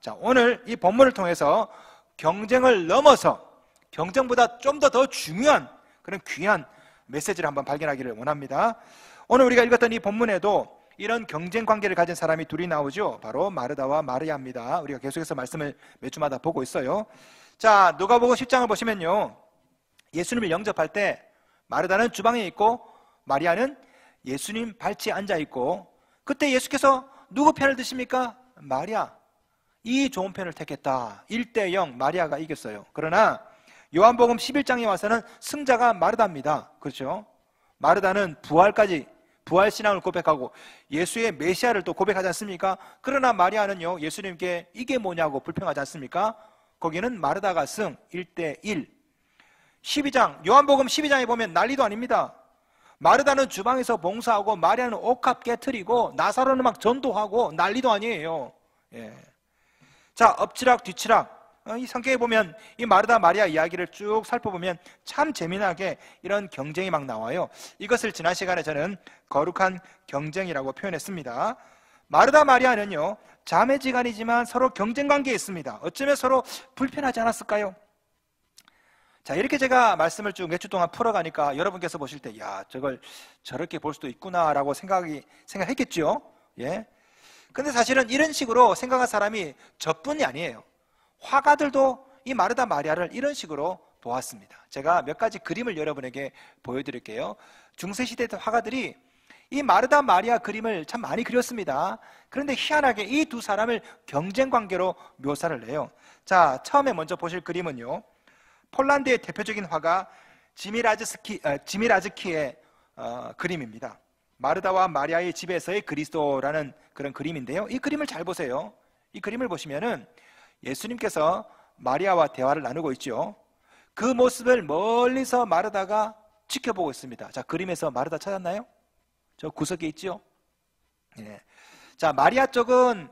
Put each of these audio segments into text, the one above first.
자, 오늘 이 본문을 통해서 경쟁을 넘어서 경쟁보다 좀 더 중요한 그런 귀한 메시지를 한번 발견하기를 원합니다. 오늘 우리가 읽었던 이 본문에도 이런 경쟁 관계를 가진 사람이 둘이 나오죠. 바로 마르다와 마리아입니다. 우리가 계속해서 말씀을 몇 주마다 보고 있어요. 자, 누가복음 10장을 보시면요, 예수님을 영접할 때 마르다는 주방에 있고 마리아는 예수님 발치에 앉아 있고, 그때 예수께서 누구 편을 드십니까? 마리아, 이 좋은 편을 택했다. 1대0 마리아가 이겼어요. 그러나 요한복음 11장에 와서는 승자가 마르다입니다. 그렇죠? 마르다는 부활 신앙을 고백하고 예수의 메시아를 또 고백하지 않습니까? 그러나 마리아는요, 예수님께 이게 뭐냐고 불평하지 않습니까? 거기는 마르다가 승, 1대1. 12장, 요한복음 12장에 보면 난리도 아닙니다. 마르다는 주방에서 봉사하고 마리아는 옥합 깨트리고 나사로는 막 전도하고 난리도 아니에요. 예. 자, 엎치락 뒤치락. 이 성경에 보면 이 마르다 마리아 이야기를 쭉 살펴보면 참 재미나게 이런 경쟁이 막 나와요. 이것을 지난 시간에 저는 거룩한 경쟁이라고 표현했습니다. 마르다 마리아는요, 자매지간이지만 서로 경쟁 관계에 있습니다. 어쩌면 서로 불편하지 않았을까요? 자, 이렇게 제가 말씀을 쭉 몇 주 동안 풀어가니까 여러분께서 보실 때, 야, 저걸 저렇게 볼 수도 있구나라고 생각했겠죠. 예. 근데 사실은 이런 식으로 생각한 사람이 저뿐이 아니에요. 화가들도 이 마르다 마리아를 이런 식으로 보았습니다. 제가 몇 가지 그림을 여러분에게 보여드릴게요. 중세시대 화가들이 이 마르다 마리아 그림을 참 많이 그렸습니다. 그런데 희한하게 이 두 사람을 경쟁 관계로 묘사를 해요. 자, 처음에 먼저 보실 그림은요, 폴란드의 대표적인 화가 지미라즈키의 그림입니다. 마르다와 마리아의 집에서의 그리스도라는 그런 그림인데요, 이 그림을 잘 보세요. 이 그림을 보시면은 예수님께서 마리아와 대화를 나누고 있죠. 그 모습을 멀리서 마르다가 지켜보고 있습니다. 자, 그림에서 마르다 찾았나요? 저 구석에 있죠. 예. 자, 마리아 쪽은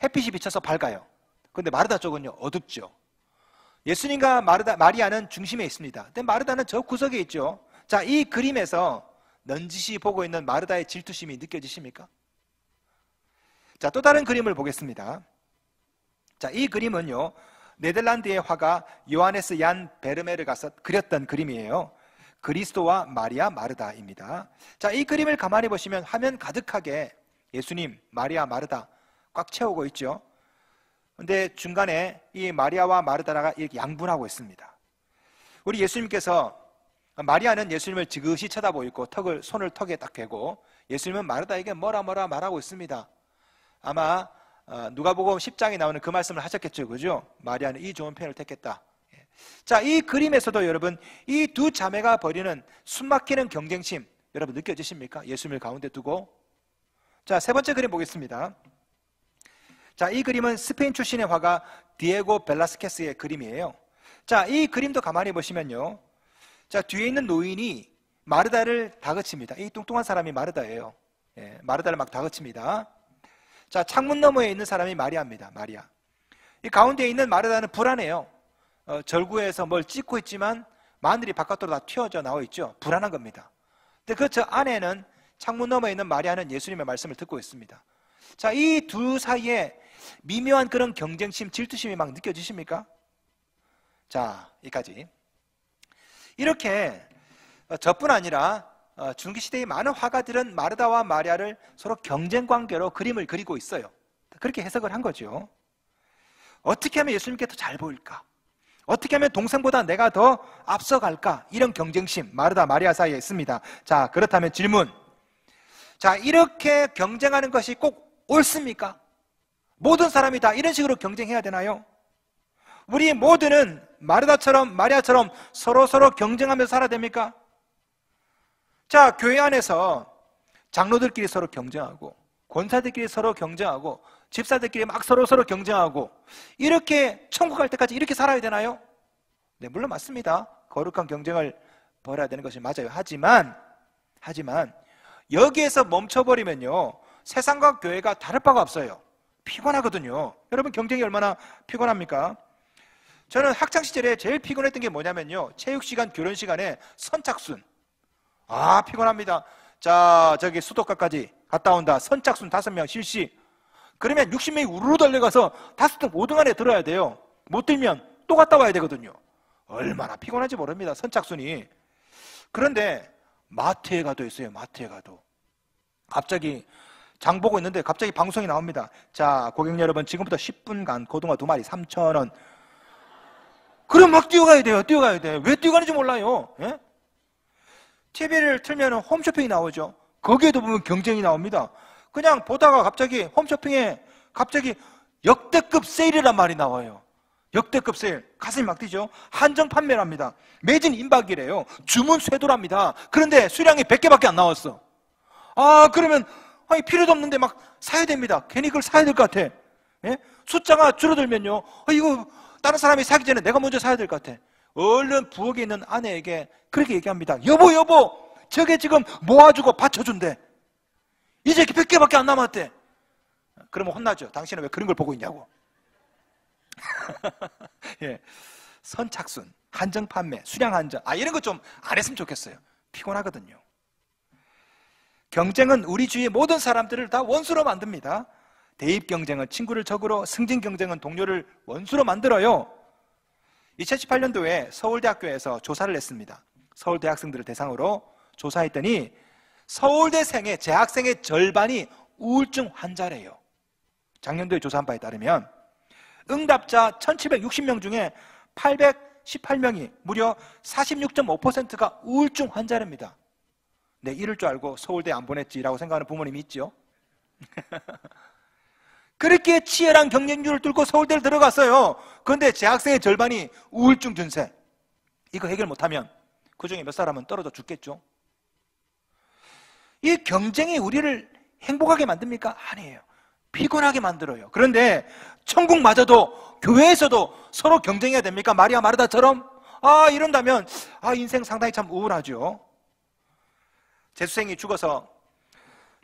햇빛이 비쳐서 밝아요. 그런데 마르다 쪽은요, 어둡죠. 예수님과 마리아는 중심에 있습니다. 근데 마르다는 저 구석에 있죠. 자, 이 그림에서 넌지시 보고 있는 마르다의 질투심이 느껴지십니까? 자, 또 다른 그림을 보겠습니다. 자, 이 그림은요, 네덜란드의 화가 요하네스 얀 베르메르가 그렸던 그림이에요. 그리스도와 마리아, 마르다입니다. 자, 이 그림을 가만히 보시면 화면 가득하게 예수님, 마리아, 마르다 꽉 채우고 있죠. 근데 중간에 이 마리아와 마르다가 이렇게 양분하고 있습니다. 우리 예수님께서, 마리아는 예수님을 지그시 쳐다보고 손을 턱에 딱 대고, 예수님은 마르다에게 뭐라 말하고 있습니다. 아마 누가복음 10장에 나오는 그 말씀을 하셨겠죠, 그죠? 마리아는 이 좋은 편을 택했다. 자, 이 그림에서도 여러분, 이 두 자매가 벌이는 숨막히는 경쟁심 여러분 느껴지십니까? 예수님을 가운데 두고. 자, 세 번째 그림 보겠습니다. 자, 이 그림은 스페인 출신의 화가 디에고 벨라스케스의 그림이에요. 자, 이 그림도 가만히 보시면요, 자, 뒤에 있는 노인이 마르다를 다그칩니다. 이 뚱뚱한 사람이 마르다예요. 예, 마르다를 막 다그칩니다. 자, 창문 너머에 있는 사람이 마리아입니다. 마리아. 이 가운데 있는 마르다는 불안해요. 절구에서 뭘 찍고 있지만 마늘이 바깥으로 다 튀어져 나와 있죠. 불안한 겁니다. 근데 그 저 안에는 창문 너머에 있는 마리아는 예수님의 말씀을 듣고 있습니다. 자, 이 두 사이에 미묘한 그런 경쟁심, 질투심이 막 느껴지십니까? 자, 여기까지. 이렇게 저뿐 아니라 중기시대의 많은 화가들은 마르다와 마리아를 서로 경쟁 관계로 그림을 그리고 있어요. 그렇게 해석을 한 거죠. 어떻게 하면 예수님께 더 잘 보일까? 어떻게 하면 동생보다 내가 더 앞서갈까? 이런 경쟁심, 마르다 마리아 사이에 있습니다. 자, 그렇다면 질문. 자, 이렇게 경쟁하는 것이 꼭 옳습니까? 모든 사람이 다 이런 식으로 경쟁해야 되나요? 우리 모두는 마르다처럼 마리아처럼 서로 경쟁하면서 살아야 됩니까? 자, 교회 안에서 장로들끼리 서로 경쟁하고 권사들끼리 서로 경쟁하고 집사들끼리 막 서로 경쟁하고 이렇게 천국 갈 때까지 이렇게 살아야 되나요? 네, 물론 맞습니다. 거룩한 경쟁을 벌여야 되는 것이 맞아요. 하지만 여기에서 멈춰버리면요, 세상과 교회가 다를 바가 없어요. 피곤하거든요. 여러분, 경쟁이 얼마나 피곤합니까? 저는 학창시절에 제일 피곤했던 게 뭐냐면요, 체육시간, 교련시간에 선착순. 아, 피곤합니다. 자, 저기 수도가까지 갔다 온다. 선착순 5명 실시. 그러면 60명이 우르르 달려가서 5등, 5등 안에 들어야 돼요. 못 들면 또 갔다 와야 되거든요. 얼마나 피곤한지 모릅니다, 선착순이. 그런데 마트에 가도 있어요. 마트에 가도 갑자기 장 보고 있는데 갑자기 방송이 나옵니다. 자, 고객 여러분, 지금부터 10분간 고등어 2마리 3,000원. 그럼 막 뛰어가야 돼요. 뛰어가야 돼. 왜 뛰어가는지 몰라요. 예? TV를 틀면 홈쇼핑이 나오죠. 거기에도 보면 경쟁이 나옵니다. 그냥 보다가 갑자기 홈쇼핑에 갑자기 역대급 세일이란 말이 나와요. 역대급 세일. 가슴이 막 뛰죠. 한정 판매랍니다. 매진 임박이래요. 주문 쇄도랍니다. 그런데 수량이 100개밖에 안 나왔어. 아, 그러면 아니, 필요도 없는데 막 사야 됩니다. 괜히 그걸 사야 될 것 같아. 예? 숫자가 줄어들면요, 이거 다른 사람이 사기 전에 내가 먼저 사야 될 것 같아. 얼른 부엌에 있는 아내에게 그렇게 얘기합니다. 여보, 여보, 저게 지금 모아주고 받쳐준대. 이제 100개밖에 안 남았대. 그러면 혼나죠. 당신은 왜 그런 걸 보고 있냐고. 예. 선착순, 한정 판매, 수량 한정, 이런 거 좀 안 했으면 좋겠어요. 피곤하거든요. 경쟁은 우리 주위의 모든 사람들을 다 원수로 만듭니다. 대입 경쟁은 친구를 적으로, 승진 경쟁은 동료를 원수로 만들어요. 2018년도에 서울대학교에서 조사를 했습니다. 서울대 학생들을 대상으로 조사했더니 서울대생의 재학생의 절반이 우울증 환자래요. 작년도에 조사한 바에 따르면 응답자 1760명 중에 818명이 무려 46.5%가 우울증 환자랍니다. 네, 이럴 줄 알고 서울대 안 보냈지라고 생각하는 부모님이 있죠. 그렇게 치열한 경쟁률을 뚫고 서울대를 들어갔어요. 그런데 재학생의 절반이 우울증 증세. 이거 해결 못하면 그 중에 몇 사람은 떨어져 죽겠죠. 이 경쟁이 우리를 행복하게 만듭니까? 아니에요. 피곤하게 만들어요. 그런데 천국마저도 교회에서도 서로 경쟁해야 됩니까? 마리아 마르다처럼? 이런다면 인생 상당히 참 우울하죠. 재수생이 죽어서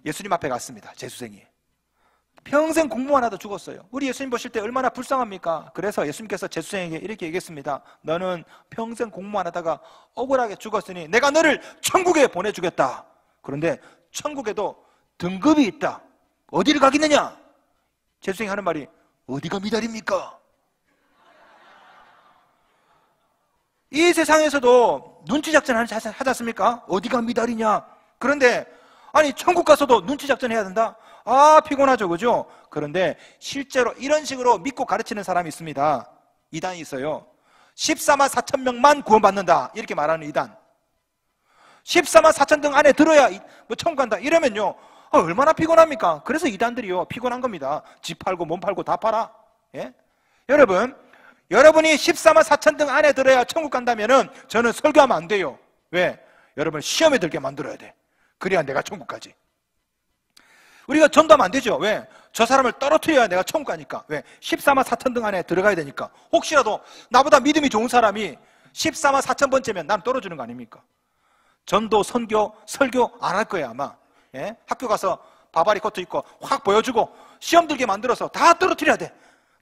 예수님 앞에 갔습니다. 재수생이 평생 공부만 하다 죽었어요. 우리 예수님 보실 때 얼마나 불쌍합니까? 그래서 예수님께서 재수생에게 이렇게 얘기했습니다. 너는 평생 공부만 하다가 억울하게 죽었으니 내가 너를 천국에 보내주겠다. 그런데 천국에도 등급이 있다. 어디를 가겠느냐? 재수생이 하는 말이 어디가 미달입니까? 이 세상에서도 눈치 작전 하지 않습니까? 어디가 미달이냐? 그런데 아니, 천국 가서도 눈치 작전 해야 된다? 피곤하죠, 그죠? 그런데 실제로 이런 식으로 믿고 가르치는 사람이 있습니다. 이단이 있어요. 14만 4천 명만 구원받는다, 이렇게 말하는 이단. 14만 4천 등 안에 들어야 천국 간다, 이러면요, 얼마나 피곤합니까? 그래서 이단들이요, 피곤한 겁니다. 집 팔고 몸 팔고 다 팔아. 예? 여러분이 14만 4천 등 안에 들어야 천국 간다면은 저는 설교하면 안 돼요. 왜? 여러분 시험에 들게 만들어야 돼. 그래야 내가 천국 가지. 우리가 전도하면 안 되죠. 왜? 저 사람을 떨어뜨려야 내가 천국 가니까. 왜? 14만 4천 등 안에 들어가야 되니까. 혹시라도 나보다 믿음이 좋은 사람이 14만 4천 번째면 난 떨어지는 거 아닙니까? 전도, 선교, 설교 안 할 거예요, 아마. 예? 학교 가서 바바리 코트 입고 확 보여주고 시험 들게 만들어서 다 떨어뜨려야 돼.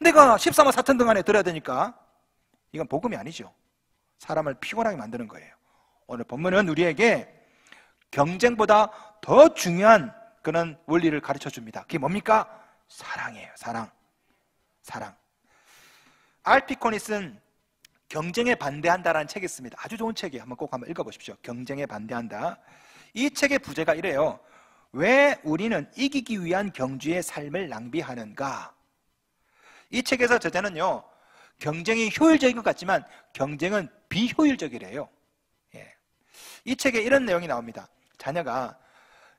내가 14만 4천 등 안에 들어야 되니까. 이건 복음이 아니죠. 사람을 피곤하게 만드는 거예요. 오늘 본문은 우리에게 경쟁보다 더 중요한 그런 원리를 가르쳐 줍니다. 그게 뭡니까? 사랑이에요. 사랑. 알피콘이 쓴 경쟁에 반대한다라는 책이 있습니다. 아주 좋은 책이에요. 꼭 한번 읽어보십시오. 경쟁에 반대한다. 이 책의 부제가 이래요. 왜 우리는 이기기 위한 경주의 삶을 낭비하는가? 이 책에서 저자는요, 경쟁이 효율적인 것 같지만 경쟁은 비효율적이래요. 이 책에 이런 내용이 나옵니다. 자녀가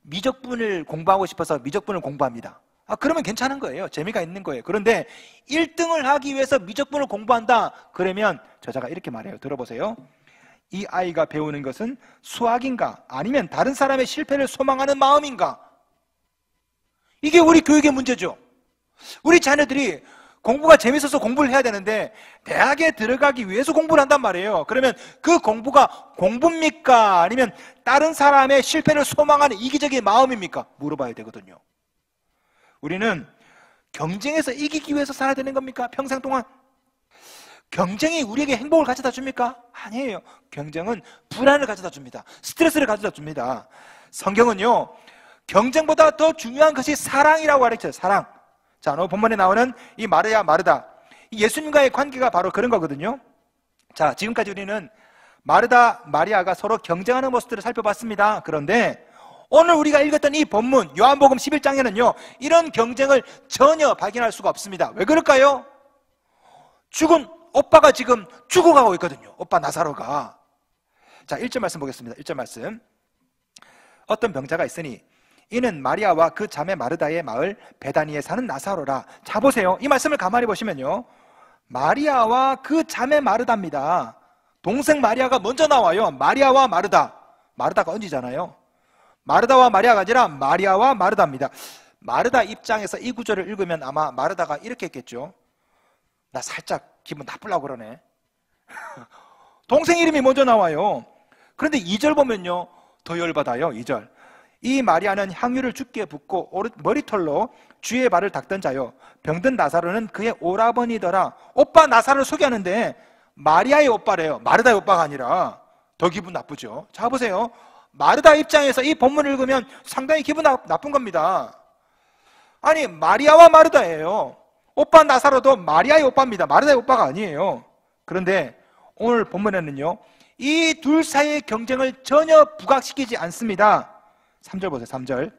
미적분을 공부하고 싶어서 미적분을 공부합니다. 그러면 괜찮은 거예요. 재미가 있는 거예요. 그런데 1등을 하기 위해서 미적분을 공부한다. 그러면 저자가 이렇게 말해요. 들어보세요. 이 아이가 배우는 것은 수학인가? 아니면 다른 사람의 실패를 소망하는 마음인가? 이게 우리 교육의 문제죠. 우리 자녀들이 공부가 재밌어서 공부를 해야 되는데 대학에 들어가기 위해서 공부를 한단 말이에요. 그러면 그 공부가 공부입니까? 아니면 다른 사람의 실패를 소망하는 이기적인 마음입니까? 물어봐야 되거든요. 우리는 경쟁에서 이기기 위해서 살아야 되는 겁니까? 평생 동안? 경쟁이 우리에게 행복을 가져다 줍니까? 아니에요. 경쟁은 불안을 가져다 줍니다. 스트레스를 가져다 줍니다. 성경은요, 경쟁보다 더 중요한 것이 사랑이라고 가르쳐요. 사랑. 자, 오늘 본문에 나오는 이 마르야, 마르다, 이 예수님과의 관계가 바로 그런 거거든요. 자, 지금까지 우리는 마르다, 마리아가 서로 경쟁하는 모습들을 살펴봤습니다. 그런데 오늘 우리가 읽었던 이 본문 요한복음 11장에는요 이런 경쟁을 전혀 발견할 수가 없습니다. 왜 그럴까요? 죽은 오빠가 지금 죽어가고 있거든요. 오빠 나사로가. 자, 1절 말씀 보겠습니다. 1절 말씀. 어떤 병자가 있으니 이는 마리아와 그 자매 마르다의 마을 베다니에 사는 나사로라. 자, 보세요. 이 말씀을 가만히 보시면요, 마리아와 그 자매 마르다입니다. 동생 마리아가 먼저 나와요. 마리아와 마르다. 마르다가 언지잖아요. 마르다와 마리아가 아니라 마리아와 마르다입니다. 마르다 입장에서 이 구절을 읽으면 아마 마르다가 이렇게 했겠죠. 나 살짝 기분 나쁘려고 그러네. 동생 이름이 먼저 나와요. 그런데 2절 보면요 더 열받아요. 2절. 이 마리아는 향유를 주께 붓고 머리털로 주의 발을 닦던 자요, 병든 나사로는 그의 오라버니더라. 오빠 나사로를 소개하는데 마리아의 오빠래요. 마르다의 오빠가 아니라. 더 기분 나쁘죠. 자, 보세요. 마르다 입장에서 이 본문을 읽으면 상당히 기분 나쁜 겁니다. 아니, 마리아와 마르다예요. 오빠 나사로도 마리아의 오빠입니다. 마르다의 오빠가 아니에요. 그런데 오늘 본문에는요 이 둘 사이의 경쟁을 전혀 부각시키지 않습니다. 3절 보세요. 3절.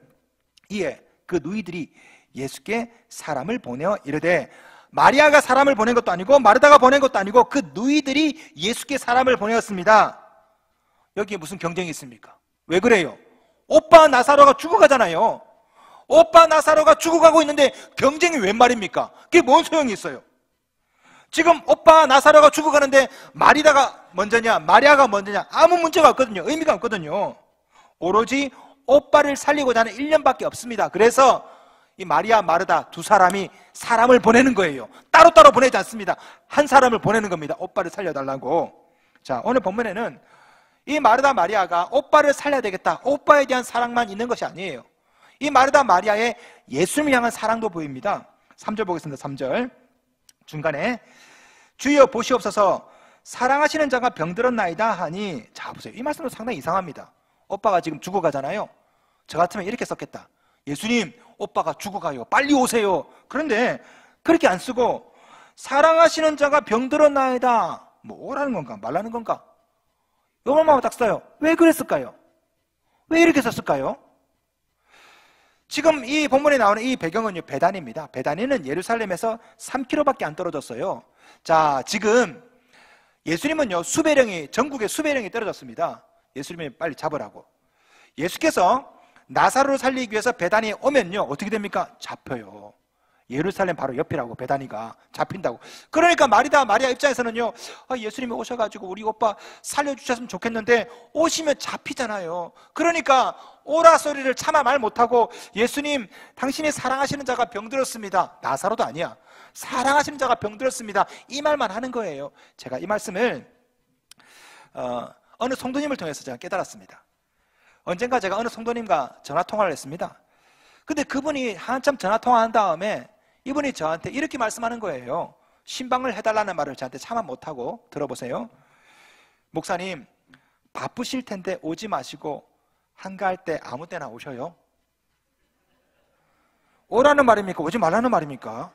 이에 그 누이들이 예수께 사람을 보내어 이르되, 마리아가 사람을 보낸 것도 아니고 마르다가 보낸 것도 아니고 그 누이들이 예수께 사람을 보내었습니다. 여기에 무슨 경쟁이 있습니까? 왜 그래요? 오빠 나사로가 죽어가잖아요. 오빠 나사로가 죽어가고 있는데 경쟁이 웬 말입니까? 그게 뭔 소용이 있어요? 지금 오빠 나사로가 죽어가는데 마리다가 먼저냐 마리아가 먼저냐 아무 문제가 없거든요. 의미가 없거든요. 오로지 오빠를 살리고자 하는 일념밖에 없습니다. 그래서 이 마리아, 마르다 두 사람이 사람을 보내는 거예요. 따로따로 보내지 않습니다. 한 사람을 보내는 겁니다. 오빠를 살려달라고. 자, 오늘 본문에는 이 마르다, 마리아가 오빠를 살려야 되겠다, 오빠에 대한 사랑만 있는 것이 아니에요. 이 마르다, 마리아의 예수님을 향한 사랑도 보입니다. 3절 보겠습니다. 3절 중간에 주여 보시옵소서 사랑하시는 자가 병들었나이다 하니, 자 보세요. 이 말씀도 상당히 이상합니다. 오빠가 지금 죽어가잖아요. 저 같으면 이렇게 썼겠다. 예수님, 오빠가 죽어가요. 빨리 오세요. 그런데 그렇게 안 쓰고 사랑하시는 자가 병들었나이다. 뭐 오라는 건가 말라는 건가? 요것만 딱 써요. 왜 그랬을까요? 왜 이렇게 썼을까요? 지금 이 본문에 나오는 이 배경은요 베다니입니다. 베다니는 예루살렘에서 3km밖에 안 떨어졌어요. 자, 지금 예수님은요 전국에 수백 명이 떨어졌습니다. 예수님이 빨리 잡으라고. 예수께서 나사로를 살리기 위해서 베다니에 오면요 어떻게 됩니까? 잡혀요. 예루살렘 바로 옆이라고. 베다니가 잡힌다고. 그러니까 마리아 입장에서는요, 예수님이 오셔가지고 우리 오빠 살려주셨으면 좋겠는데 오시면 잡히잖아요. 그러니까 오라 소리를 차마 말 못하고, 예수님 당신이 사랑하시는 자가 병들었습니다. 나사로도 아니야. 사랑하시는 자가 병들었습니다. 이 말만 하는 거예요. 제가 이 말씀을 어느 성도님을 통해서 제가 깨달았습니다. 언젠가 제가 어느 성도님과 전화통화를 했습니다. 근데 그분이 한참 전화통화한 다음에 이분이 저한테 이렇게 말씀하는 거예요. 신방을 해달라는 말을 저한테 차마 못하고, 들어보세요. 목사님, 바쁘실 텐데 오지 마시고 한가할 때 아무 때나 오셔요. 오라는 말입니까? 오지 말라는 말입니까?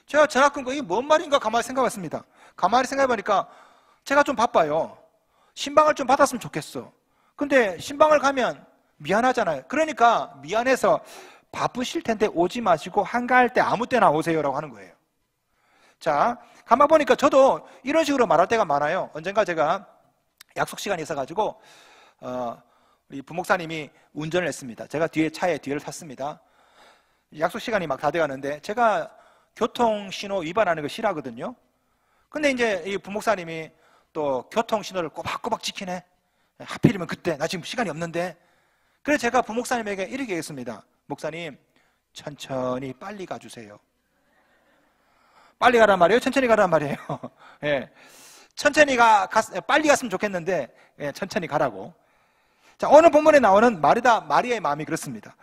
제가 전화 끊고 이게 뭔 말인가 가만히 생각했습니다. 가만히 생각해보니까 제가 좀 바빠요. 신방을 좀 받았으면 좋겠어. 근데 신방을 가면 미안하잖아요. 그러니까 미안해서 바쁘실 텐데 오지 마시고 한가할 때 아무 때나 오세요라고 하는 거예요. 자, 가만 보니까 저도 이런 식으로 말할 때가 많아요. 언젠가 제가 약속 시간이 있어가지고 우리 부목사님이 운전을 했습니다. 제가 차에 뒤를 탔습니다. 약속 시간이 막 다 돼가는데 제가 교통신호 위반하는 거 싫어하거든요. 근데 이제 이 부목사님이 또 교통신호를 꼬박꼬박 지키네. 하필이면 그때 나 지금 시간이 없는데. 그래서 제가 부목사님에게 이렇게 얘기했습니다. 목사님, 천천히 빨리 가주세요. 빨리 가란 말이에요? 천천히 가란 말이에요? 예. 빨리 갔으면 좋겠는데, 예, 천천히 가라고. 자, 오늘 본문에 나오는 마리아의 마음이 그렇습니다.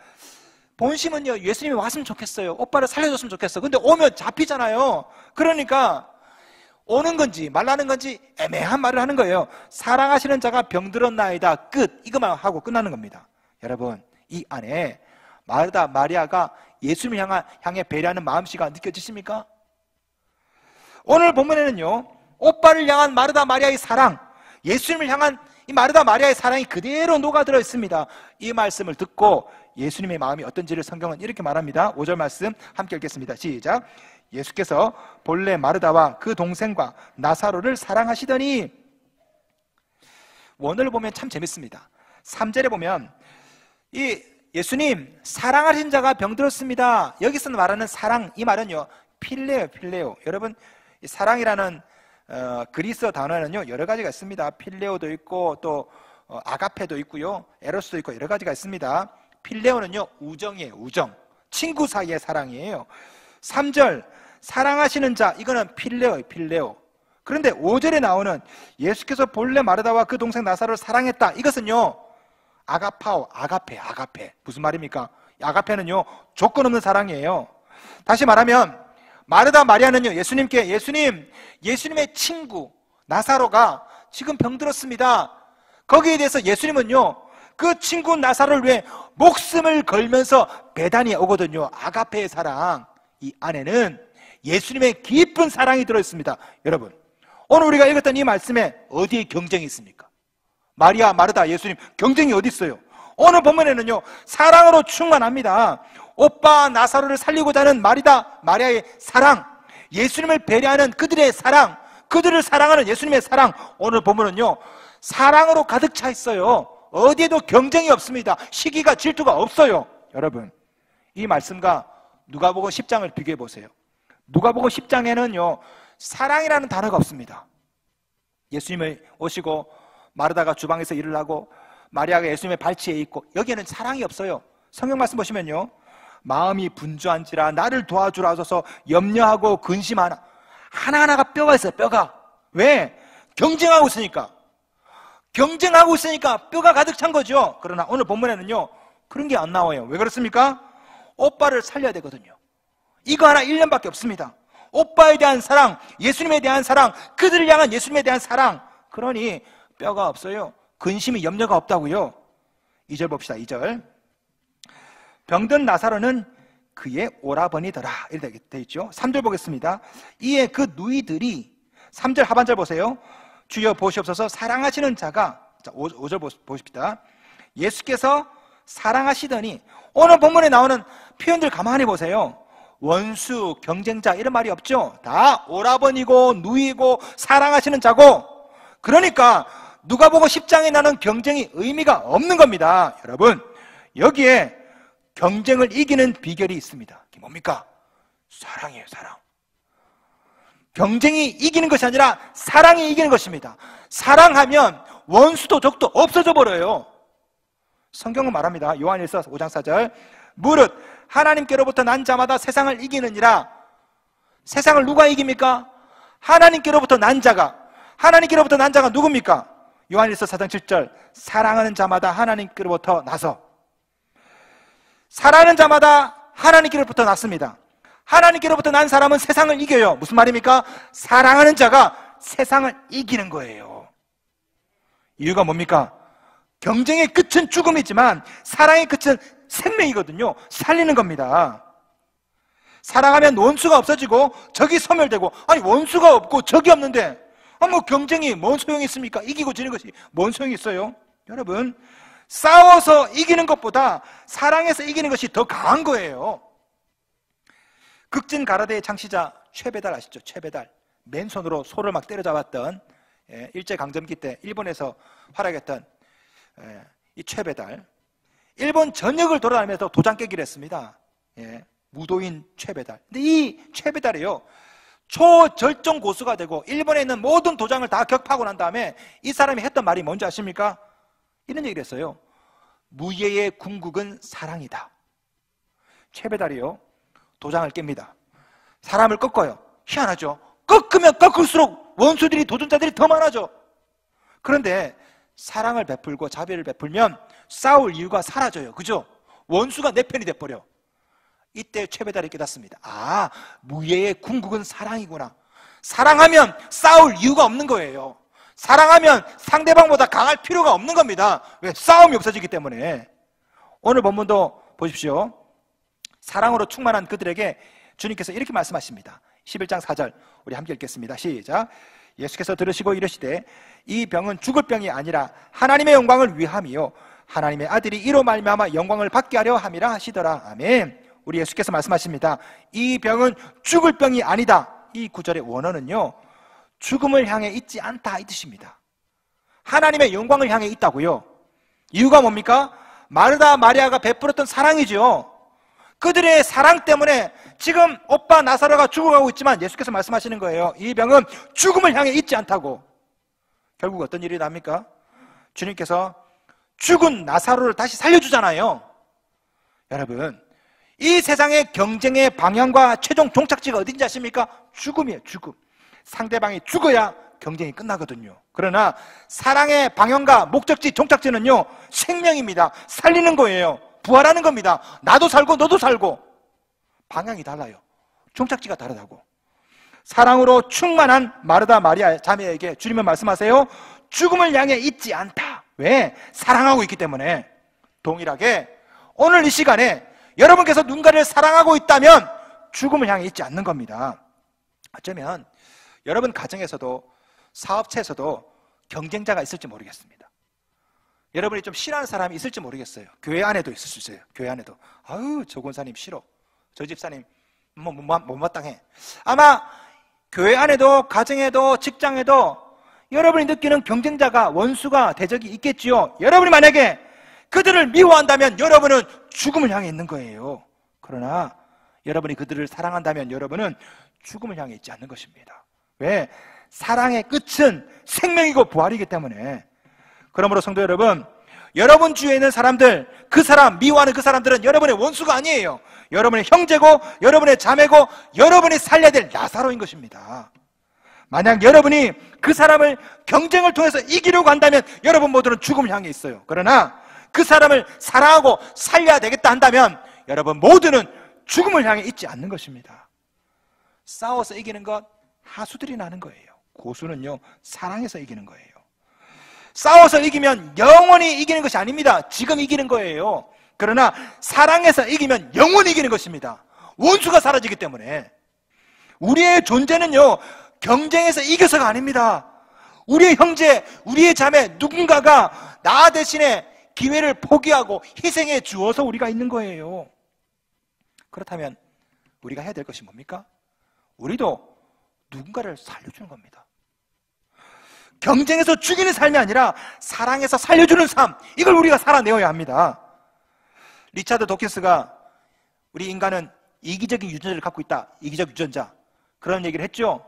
본심은요, 예수님이 왔으면 좋겠어요. 오빠를 살려줬으면 좋겠어. 근데 오면 잡히잖아요. 그러니까 오는 건지 말라는 건지 애매한 말을 하는 거예요. 사랑하시는 자가 병들었나이다. 끝. 이것만 하고 끝나는 겁니다. 여러분, 이 안에 마리아가 예수님을 향해 배려하는 마음씨가 느껴지십니까? 오늘 본문에는요, 오빠를 향한 마르다 마리아의 사랑, 예수님을 향한 이 마르다 마리아의 사랑이 그대로 녹아들어 있습니다. 이 말씀을 듣고 예수님의 마음이 어떤지를 성경은 이렇게 말합니다. 5절 말씀 함께 읽겠습니다. 시작. 예수께서 본래 마르다와 그 동생과 나사로를 사랑하시더니, 원어를 보면 참 재밌습니다. 3절에 보면 이 예수님 사랑하신 자가 병들었습니다. 여기서 말하는 사랑, 이 말은요 필레오, 필레오. 여러분, 이 사랑이라는 그리스 단어는요 여러 가지가 있습니다. 필레오도 있고 또 아가페도 있고요, 에로스도 있고 여러 가지가 있습니다. 필레오는요 우정이에요. 우정, 친구 사이의 사랑이에요. 3절 사랑하시는 자, 이거는 필레오예요. 필레오. 그런데 5절에 나오는 예수께서 본래 마르다와 그 동생 나사로를 사랑했다, 이것은요 아가파오, 아가페, 아가페. 무슨 말입니까? 아가페는요 조건 없는 사랑이에요. 다시 말하면 마르다 마리아는요 예수님께, 예수님의 친구 나사로가 지금 병들었습니다. 거기에 대해서 예수님은요 그 친구 나사로를 위해 목숨을 걸면서 배단위에 오거든요. 아가페의 사랑, 이 안에는 예수님의 깊은 사랑이 들어있습니다. 여러분, 오늘 우리가 읽었던 이 말씀에 어디에 경쟁이 있습니까? 마리아, 마르다, 예수님, 경쟁이 어디 있어요? 오늘 본문에는요 사랑으로 충만합니다. 오빠 나사로를 살리고자 하는 마리아의 사랑, 예수님을 배려하는 그들의 사랑, 그들을 사랑하는 예수님의 사랑, 오늘 본문은요 사랑으로 가득 차 있어요. 어디에도 경쟁이 없습니다. 시기가, 질투가 없어요. 여러분, 이 말씀과 누가복음 10장을 비교해 보세요. 누가복음 10장에는요 사랑이라는 단어가 없습니다. 예수님을 오시고 마르다가 주방에서 일을 하고 마리아가 예수님의 발치에 있고, 여기에는 사랑이 없어요. 성경 말씀 보시면요 마음이 분주한지라 나를 도와주라 하소서 염려하고 근심하나, 하나하나가 뼈가 있어요. 뼈가. 왜? 경쟁하고 있으니까. 경쟁하고 있으니까 뼈가 가득 찬 거죠. 그러나 오늘 본문에는요 그런 게 안 나와요. 왜 그렇습니까? 오빠를 살려야 되거든요. 이거 하나 1년밖에 없습니다. 오빠에 대한 사랑, 예수님에 대한 사랑, 그들을 향한 예수님에 대한 사랑. 그러니 뼈가 없어요. 근심이, 염려가 없다고요. 2절 봅시다. 2절. 병든 나사로는 그의 오라버니더라, 이렇게 되어 있죠. 3절 보겠습니다. 이에 그 누이들이, 3절 하반절 보세요. 주여 보시옵소서 사랑하시는 자가, 자 5절 보십시다. 예수께서 사랑하시더니, 오늘 본문에 나오는 표현들 가만히 보세요. 원수, 경쟁자 이런 말이 없죠. 다 오라버니고 누이고 사랑하시는 자고. 그러니까 누가복음 10장에 나는 경쟁이 의미가 없는 겁니다. 여러분, 여기에 경쟁을 이기는 비결이 있습니다. 그게 뭡니까? 사랑이에요. 사랑. 경쟁이 이기는 것이 아니라 사랑이 이기는 것입니다. 사랑하면 원수도 적도 없어져 버려요. 성경은 말합니다. 요한일서 5장 4절. 무릇 하나님께로부터 난 자마다 세상을 이기느니라. 세상을 누가 이깁니까? 하나님께로부터 난 자가. 하나님께로부터 난 자가 누굽니까? 요한일서 4장 7절. 사랑하는 자마다 하나님께로부터 나서. 사랑하는 자마다 하나님께로부터 났습니다. 하나님께로부터 난 사람은 세상을 이겨요. 무슨 말입니까? 사랑하는 자가 세상을 이기는 거예요. 이유가 뭡니까? 경쟁의 끝은 죽음이지만 사랑의 끝은 생명이거든요. 살리는 겁니다. 사랑하면 원수가 없어지고 적이 소멸되고, 아니 원수가 없고 적이 없는데 뭐 경쟁이 뭔 소용이 있습니까? 이기고 지는 것이 뭔 소용이 있어요? 여러분, 싸워서 이기는 것보다 사랑해서 이기는 것이 더 강한 거예요. 극진 가라데의 창시자 최배달 아시죠? 최배달. 맨손으로 소를 막 때려잡았던, 일제강점기 때 일본에서 활약했던 이 최배달. 일본 전역을 돌아다니면서 도장 깨기를 했습니다. 무도인 최배달. 근데 이 최배달이요, 초절정 고수가 되고 일본에 있는 모든 도장을 다 격파하고 난 다음에 이 사람이 했던 말이 뭔지 아십니까? 이런 얘기를 했어요. 무예의 궁극은 사랑이다. 최배달이요, 도장을 깹니다. 사람을 꺾어요. 희한하죠? 꺾으면 꺾을수록 원수들이, 도전자들이 더 많아져. 그런데 사랑을 베풀고 자비를 베풀면 싸울 이유가 사라져요. 그죠? 원수가 내 편이 돼버려. 이때 최배달이 깨닫습니다. 아, 무예의 궁극은 사랑이구나. 사랑하면 싸울 이유가 없는 거예요. 사랑하면 상대방보다 강할 필요가 없는 겁니다. 왜? 싸움이 없어지기 때문에. 오늘 본문도 보십시오. 사랑으로 충만한 그들에게 주님께서 이렇게 말씀하십니다. 11장 4절 우리 함께 읽겠습니다. 시작. 예수께서 들으시고 이르시되 이 병은 죽을 병이 아니라 하나님의 영광을 위함이요 하나님의 아들이 이로 말미암아 영광을 받게 하려 함이라 하시더라. 아멘. 우리 예수께서 말씀하십니다. 이 병은 죽을 병이 아니다. 이 구절의 원어는요, 죽음을 향해 있지 않다 이 뜻입니다. 하나님의 영광을 향해 있다고요. 이유가 뭡니까? 마르다 마리아가 베풀었던 사랑이죠. 그들의 사랑 때문에 지금 오빠 나사로가 죽어가고 있지만 예수께서 말씀하시는 거예요. 이 병은 죽음을 향해 있지 않다고. 결국 어떤 일이 납니까? 주님께서 죽은 나사로를 다시 살려주잖아요. 여러분, 이 세상의 경쟁의 방향과 최종 종착지가 어딘지 아십니까? 죽음이에요. 죽음. 상대방이 죽어야 경쟁이 끝나거든요. 그러나 사랑의 방향과 목적지, 종착지는요, 생명입니다. 살리는 거예요. 부활하는 겁니다. 나도 살고 너도 살고. 방향이 달라요. 종착지가 다르다고. 사랑으로 충만한 마르다 마리아 자매에게 주님은 말씀하세요. 죽음을 향해 있지 않다. 왜? 사랑하고 있기 때문에. 동일하게 오늘 이 시간에 여러분께서 누군가를 사랑하고 있다면 죽음을 향해 있지 않는 겁니다. 어쩌면 여러분 가정에서도 사업체에서도 경쟁자가 있을지 모르겠습니다. 여러분이 좀 싫어하는 사람이 있을지 모르겠어요. 교회 안에도 있을 수 있어요. 교회 안에도 아유 저 권사님 싫어, 저 집사님 못마땅해. 아마 교회 안에도 가정에도 직장에도 여러분이 느끼는 경쟁자가, 원수가, 대적이 있겠지요. 여러분이 만약에 그들을 미워한다면 여러분은 죽음을 향해 있는 거예요. 그러나 여러분이 그들을 사랑한다면 여러분은 죽음을 향해 있지 않는 것입니다. 왜? 사랑의 끝은 생명이고 부활이기 때문에. 그러므로 성도 여러분, 여러분 주위에 있는 사람들, 그 사람, 미워하는 그 사람들은 여러분의 원수가 아니에요. 여러분의 형제고 여러분의 자매고 여러분이 살려야 될 나사로인 것입니다. 만약 여러분이 그 사람을 경쟁을 통해서 이기려고 한다면 여러분 모두는 죽음을 향해 있어요. 그러나 그 사람을 사랑하고 살려야 되겠다 한다면 여러분 모두는 죽음을 향해 있지 않는 것입니다. 싸워서 이기는 것 하수들이 나는 거예요. 고수는요, 사랑해서 이기는 거예요. 싸워서 이기면 영원히 이기는 것이 아닙니다. 지금 이기는 거예요. 그러나 사랑해서 이기면 영원히 이기는 것입니다. 원수가 사라지기 때문에. 우리의 존재는요, 경쟁에서 이겨서가 아닙니다. 우리의 형제, 우리의 자매, 누군가가 나 대신에 기회를 포기하고 희생해 주어서 우리가 있는 거예요. 그렇다면 우리가 해야 될 것이 뭡니까? 우리도 누군가를 살려주는 겁니다. 경쟁에서 죽이는 삶이 아니라 사랑해서 살려주는 삶, 이걸 우리가 살아내어야 합니다. 리차드 도킨스가 우리 인간은 이기적인 유전자를 갖고 있다, 이기적 유전자, 그런 얘기를 했죠.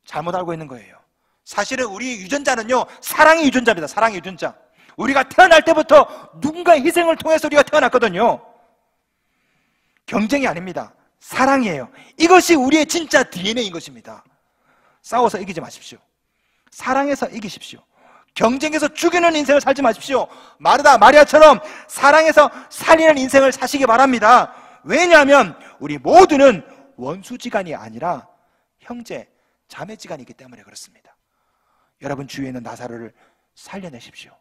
잘못 알고 있는 거예요. 사실은 우리 유전자는요, 사랑의 유전자입니다. 사랑의 유전자. 우리가 태어날 때부터 누군가의 희생을 통해서 우리가 태어났거든요. 경쟁이 아닙니다. 사랑이에요. 이것이 우리의 진짜 DNA인 것입니다. 싸워서 이기지 마십시오. 사랑해서 이기십시오. 경쟁에서 죽이는 인생을 살지 마십시오. 마르다 마리아처럼 사랑해서 살리는 인생을 사시기 바랍니다. 왜냐하면 우리 모두는 원수지간이 아니라 형제, 자매지간이기 때문에 그렇습니다. 여러분 주위에 있는 나사로를 살려내십시오.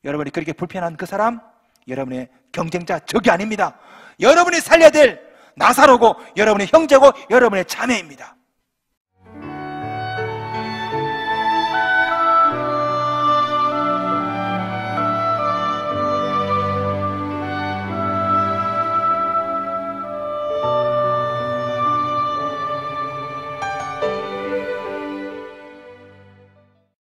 여러분이 그렇게 불편한 그 사람, 여러분의 경쟁자, 적이 아닙니다. 여러분이 살려야 될 나사로고 여러분의 형제고 여러분의 자매입니다.